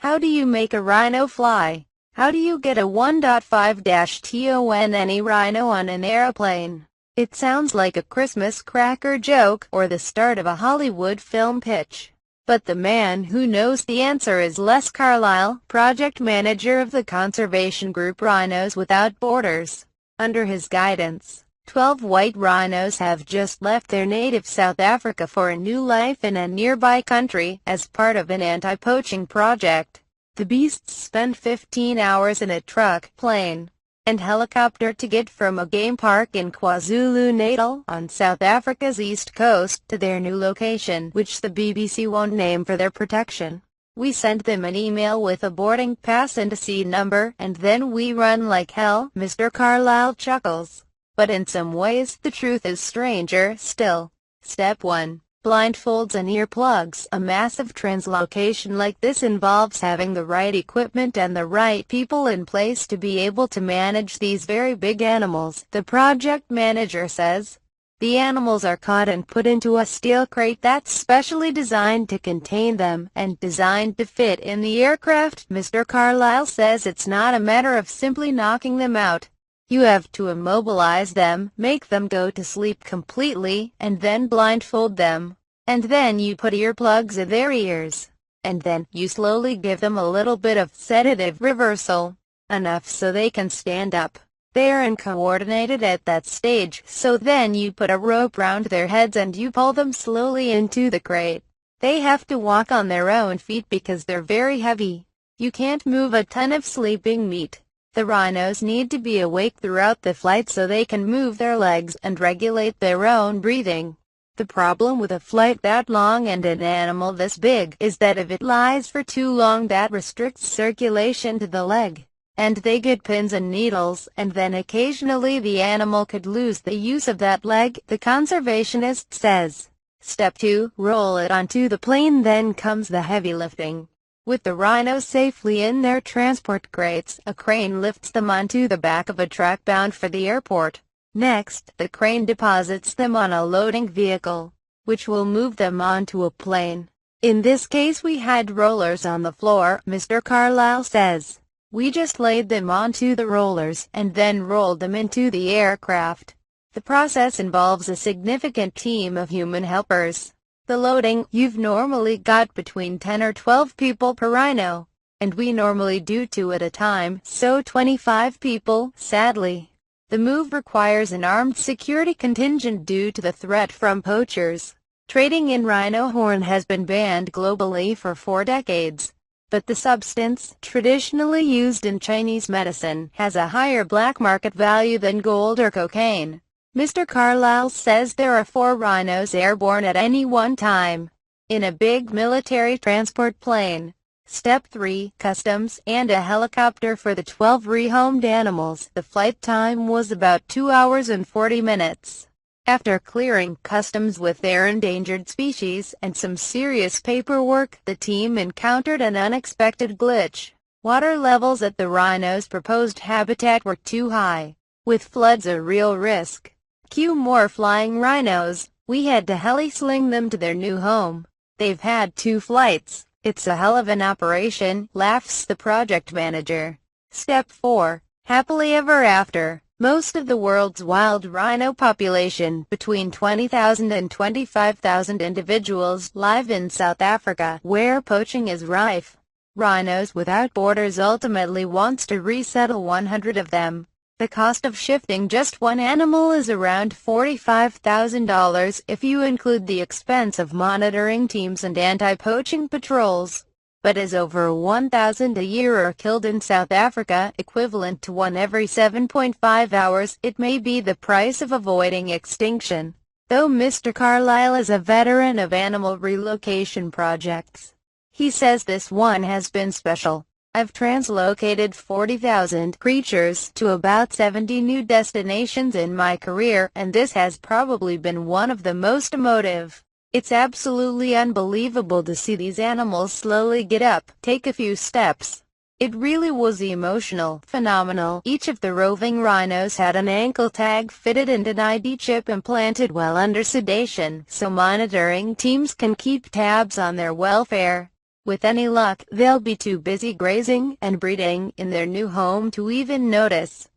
How do you make a rhino fly? How do you get a 1.5-ton rhino on an aeroplane? It sounds like a Christmas cracker joke or the start of a Hollywood film pitch. But the man who knows the answer is Les Carlisle, project manager of the conservation group Rhinos Without Borders. Under his guidance, 12 white rhinos have just left their native South Africa for a new life in a nearby country, as part of an anti-poaching project. The beasts spend 15 hours in a truck, plane, and helicopter to get from a game park in KwaZulu Natal, on South Africa's east coast, to their new location, which the BBC won't name for their protection. We sent them an email with a boarding pass and a seat number, and then we run like hell, Mr. Carlisle chuckles. But in some ways, the truth is stranger still. Step 1. Blindfolds and earplugs. A massive translocation like this involves having the right equipment and the right people in place to be able to manage these very big animals, the project manager says. The animals are caught and put into a steel crate that's specially designed to contain them, and designed to fit in the aircraft. Mr. Carlisle says it's not a matter of simply knocking them out. You have to immobilize them, make them go to sleep completely, and then blindfold them. And then you put earplugs in their ears. And then you slowly give them a little bit of sedative reversal. Enough so they can stand up. They're uncoordinated at that stage, so then you put a rope round their heads and you pull them slowly into the crate. They have to walk on their own feet because they're very heavy. You can't move a ton of sleeping meat. The rhinos need to be awake throughout the flight so they can move their legs and regulate their own breathing. The problem with a flight that long and an animal this big is that if it lies for too long, that restricts circulation to the leg, and they get pins and needles, and then occasionally the animal could lose the use of that leg, the conservationist says. Step 2. Roll it onto the plane. Then comes the heavy lifting. With the rhinos safely in their transport crates, a crane lifts them onto the back of a truck bound for the airport. Next, the crane deposits them on a loading vehicle, which will move them onto a plane. In this case we had rollers on the floor, Mr. Carlisle says. We just laid them onto the rollers, and then rolled them into the aircraft. The process involves a significant team of human helpers. The loading, you've normally got between 10 or 12 people per rhino, and we normally do 2 at a time, so 25 people, sadly. The move requires an armed security contingent due to the threat from poachers. Trading in rhino horn has been banned globally for 4 decades, but the substance, traditionally used in Chinese medicine, has a higher black market value than gold or cocaine. Mr. Carlisle says there are 4 rhinos airborne at any one time, in a big military transport plane. Step 3. Customs, and a helicopter for the 12 rehomed animals. The flight time was about 2 hours and 40 minutes. After clearing customs with their endangered species and some serious paperwork, the team encountered an unexpected glitch. Water levels at the rhinos' proposed habitat were too high, with floods a real risk. Cue more flying rhinos. We had to heli-sling them to their new home. They've had 2 flights. It's a hell of an operation, laughs the project manager. Step 4. Happily ever after. Most of the world's wild rhino population, between 20,000 and 25,000 individuals, live in South Africa, where poaching is rife. Rhinos Without Borders ultimately wants to resettle 100 of them. The cost of shifting just one animal is around $45,000 if you include the expense of monitoring teams and anti-poaching patrols. But as over 1,000 a year are killed in South Africa, equivalent to 1 every 7.5 hours, it may be the price of avoiding extinction. Though Mr. Carlisle is a veteran of animal relocation projects, he says this one has been special. I've translocated 40,000 creatures to about 70 new destinations in my career, and this has probably been one of the most emotive. It's absolutely unbelievable to see these animals slowly get up, take a few steps. It really was emotional, phenomenal. Each of the roving rhinos had an ankle tag fitted and an ID chip implanted while under sedation, so monitoring teams can keep tabs on their welfare. With any luck, they'll be too busy grazing and breeding in their new home to even notice.